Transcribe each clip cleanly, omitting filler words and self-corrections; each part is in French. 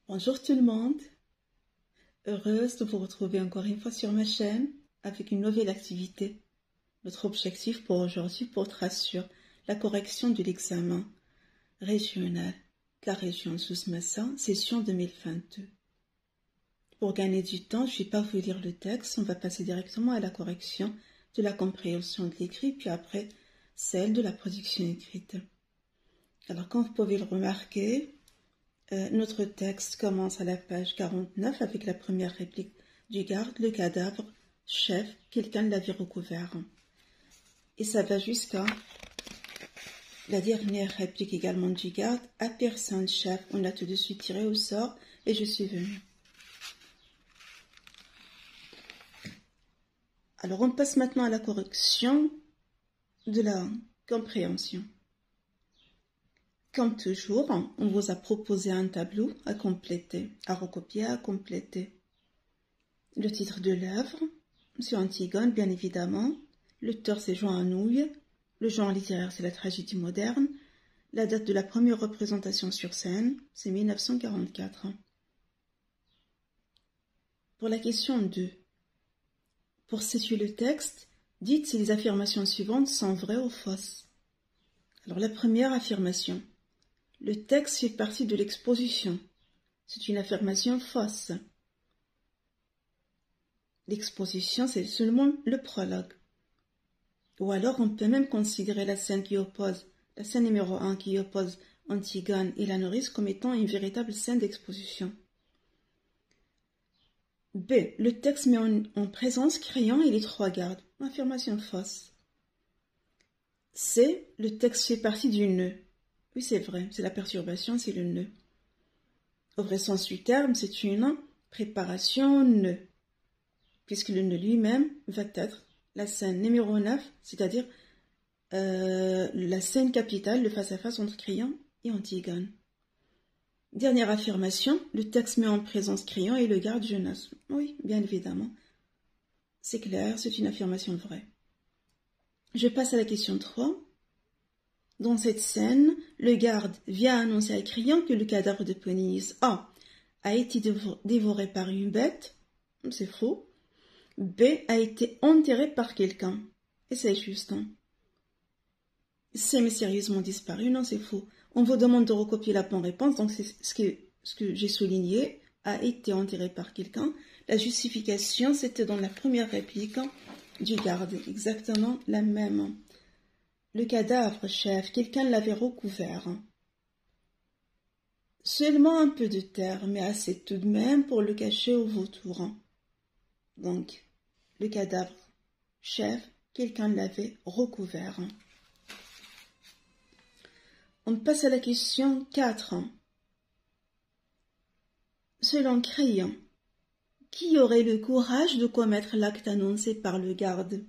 Bonjour tout le monde, heureuse de vous retrouver encore une fois sur ma chaîne avec une nouvelle activité. Notre objectif pour aujourd'hui portera sur la correction de l'examen régional, la région Souss-Massa, session 2022. Pour gagner du temps, je ne vais pas vous lire le texte, on va passer directement à la correction de la compréhension de l'écrit, puis après celle de la production écrite. Alors comme vous pouvez le remarquer, notre texte commence à la page 49 avec la première réplique du garde, le cadavre, chef, quelqu'un l'avait recouvert. Et ça va jusqu'à la dernière réplique également du garde, à personne, chef, on a tout de suite tiré au sort et je suis venu. Alors on passe maintenant à la correction de la compréhension. Comme toujours, on vous a proposé un tableau à compléter, à recopier, à compléter. Le titre de l'œuvre, c'est Antigone, bien évidemment. L'auteur, c'est Jean Anouilh. Le genre littéraire, c'est la tragédie moderne. La date de la première représentation sur scène, c'est 1944. Pour la question 2, pour situer le texte, dites si les affirmations suivantes sont vraies ou fausses. Alors, la première affirmation. Le texte fait partie de l'exposition. C'est une affirmation fausse. L'exposition, c'est seulement le prologue. Ou alors, on peut même considérer la scène numéro 1 qui oppose Antigone et la nourrice comme étant une véritable scène d'exposition. B. Le texte met en présence Créon et les trois gardes. Affirmation fausse. C. Le texte fait partie du nœud. Oui, c'est vrai, c'est la perturbation, c'est le nœud. Au vrai sens du terme, c'est une préparation nœud, puisque le nœud lui-même va être la scène numéro 9, c'est-à-dire la scène capitale, le face-à-face entre Créon et Antigone. Dernière affirmation, le texte met en présence Créon et le garde Jonas. Oui, bien évidemment. C'est clair, c'est une affirmation vraie. Je passe à la question 3. Dans cette scène, le garde vient annoncer à Créon que le cadavre de Polynice A été dévoré par une bête, c'est faux. B a été enterré par quelqu'un, et c'est juste. C mystérieusement disparu, non c'est faux. On vous demande de recopier la bonne réponse, donc c'est ce que j'ai souligné, a été enterré par quelqu'un. La justification, c'était dans la première réplique du garde, exactement la même. Le cadavre, chef, quelqu'un l'avait recouvert. Seulement un peu de terre, mais assez tout de même pour le cacher au vautour. Donc, le cadavre, chef, quelqu'un l'avait recouvert. On passe à la question 4. Selon Créon, qui aurait le courage de commettre l'acte annoncé par le garde?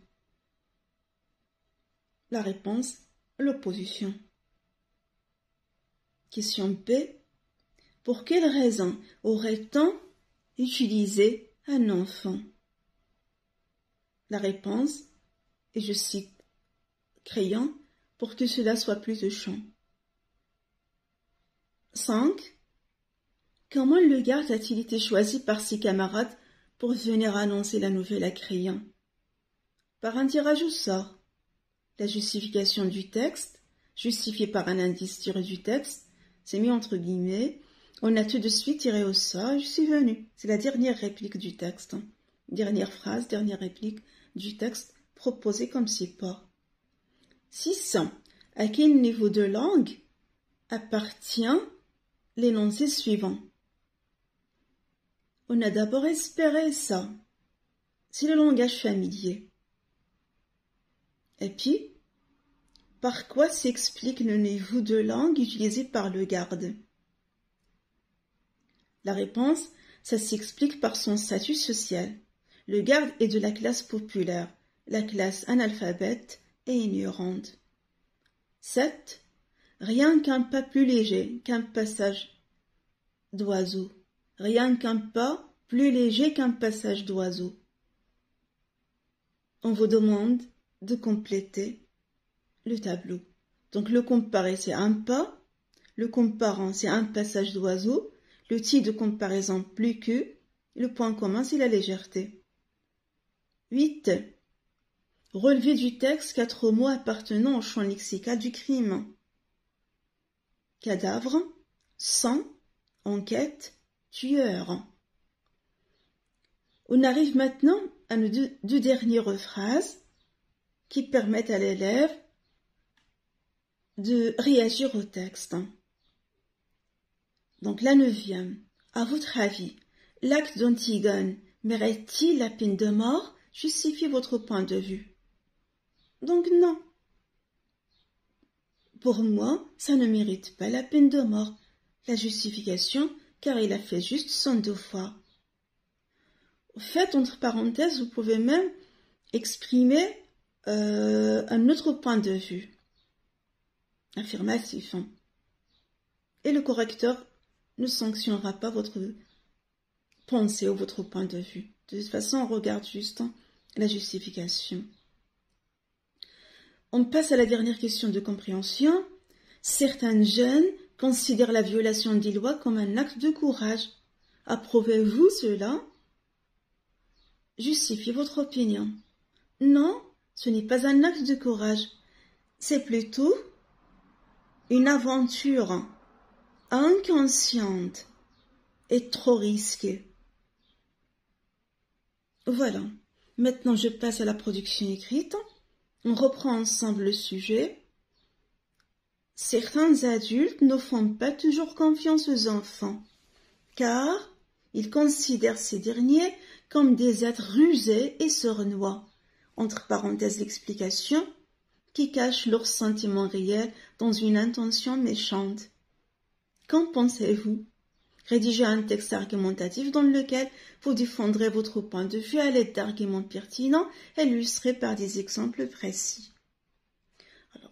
La réponse, l'opposition. Question B. Pour quelle raison aurait-on utilisé un enfant? La réponse, et je cite Créon, pour que cela soit plus touchant. 5. Comment le garde a-t-il été choisi par ses camarades pour venir annoncer la nouvelle à Créon? Par un tirage au sort. La justification du texte, justifiée par un indice tiré du texte, c'est mis entre guillemets. On a tout de suite tiré au sort, je suis venu. C'est la dernière réplique du texte. Dernière phrase, dernière réplique du texte proposée comme support. 6. À quel niveau de langue appartient l'énoncé suivant? On a d'abord espéré ça. C'est le langage familier. Et puis, par quoi s'explique le niveau de langue utilisé par le garde? La réponse, ça s'explique par son statut social. Le garde est de la classe populaire, la classe analphabète et ignorante. 7. Rien qu'un pas plus léger qu'un passage d'oiseau. Rien qu'un pas plus léger qu'un passage d'oiseau. On vous demande de compléter le tableau. Donc le comparé, c'est un pas. Le comparant, c'est un passage d'oiseau. l'outil de comparaison plus que, le point commun c'est la légèreté. 8. Relever du texte 4 mots appartenant au champ lexical du crime. Cadavre, sang, enquête, tueur. On arrive maintenant à nos deux dernières phrases qui permettent à l'élève de réagir au texte. Donc la 9e. À votre avis, l'acte d'Antigone mérite-t-il la peine de mort? Justifiez votre point de vue. Donc non. Pour moi, ça ne mérite pas la peine de mort. La justification, car il a fait juste son devoir. En fait, entre parenthèses, vous pouvez même exprimer un autre point de vue. Affirmatif. Et le correcteur ne sanctionnera pas votre pensée ou votre point de vue. De toute façon, on regarde juste la justification. On passe à la dernière question de compréhension. Certains jeunes considèrent la violation des lois comme un acte de courage. Approuvez-vous cela? Justifiez votre opinion. Non, ce n'est pas un acte de courage. C'est plutôt une aventure inconsciente et trop risquée. Voilà. Maintenant, je passe à la production écrite. On reprend ensemble le sujet. Certains adultes ne font pas toujours confiance aux enfants, car ils considèrent ces derniers comme des êtres rusés et sournois, entre parenthèses l'explication, qui cachent leurs sentiments réels dans une intention méchante. Qu'en pensez-vous? Rédigez un texte argumentatif dans lequel vous défendrez votre point de vue à l'aide d'arguments pertinents illustrés par des exemples précis. Alors,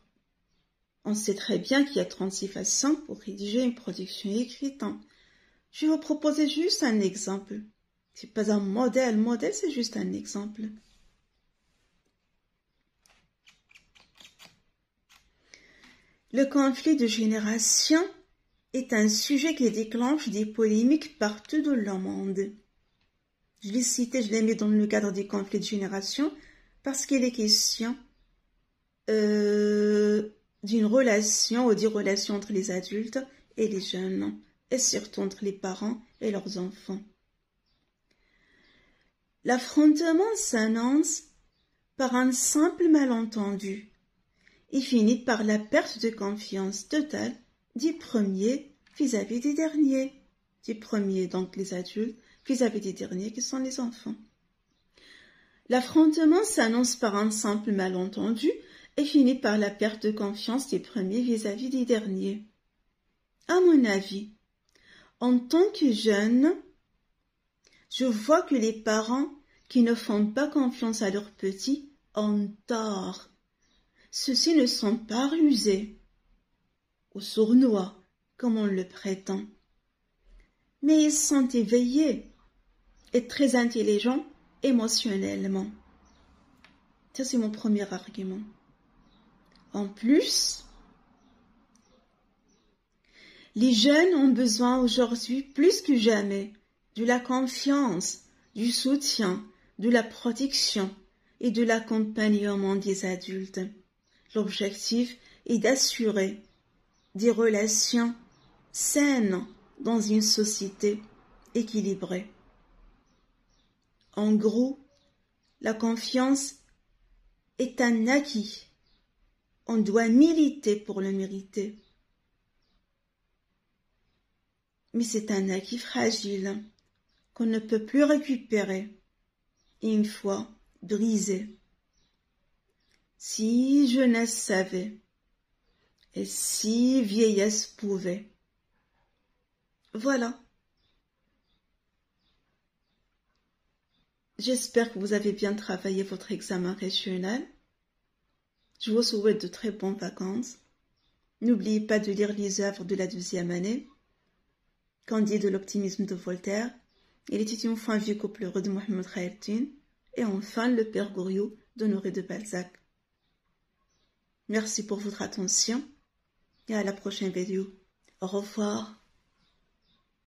on sait très bien qu'il y a 36 façons pour rédiger une production écrite. Je vais vous proposer juste un exemple. C'est pas un modèle, c'est juste un exemple. Le conflit de génération est un sujet qui déclenche des polémiques partout dans le monde. Je l'ai cité, je l'ai mis dans le cadre des conflits de génération parce qu'il est question d'une relation ou des relations entre les adultes et les jeunes, et surtout entre les parents et leurs enfants. L'affrontement s'annonce par un simple malentendu et finit par la perte de confiance totale des premiers vis-à-vis des derniers. Des premiers, donc les adultes, vis-à-vis des derniers qui sont les enfants. L'affrontement s'annonce par un simple malentendu et finit par la perte de confiance des premiers vis-à-vis des derniers. À mon avis, en tant que jeune, je vois que les parents qui ne font pas confiance à leurs petits ont tort. Ceux-ci ne sont pas rusés ou sournois, comme on le prétend, mais ils sont éveillés et très intelligents émotionnellement. Ça, c'est mon premier argument. En plus, les jeunes ont besoin aujourd'hui, plus que jamais, de la confiance, du soutien, de la protection et de l'accompagnement des adultes. L'objectif est d'assurer des relations saines dans une société équilibrée. En gros, la confiance est un acquis. On doit militer pour le mériter. Mais c'est un acquis fragile qu'on ne peut plus récupérer une fois brisé. Si jeunesse savait, et si vieillesse pouvait. Voilà. J'espère que vous avez bien travaillé votre examen régional. Je vous souhaite de très bonnes vacances. N'oubliez pas de lire les œuvres de la 12e année. Candide de l'optimisme de Voltaire. Il était une fois un vieux couple heureux de Mohamed Khaïrtine. Et enfin, le Père Goriot d'Honoré de Balzac. Merci pour votre attention et à la prochaine vidéo. Au revoir.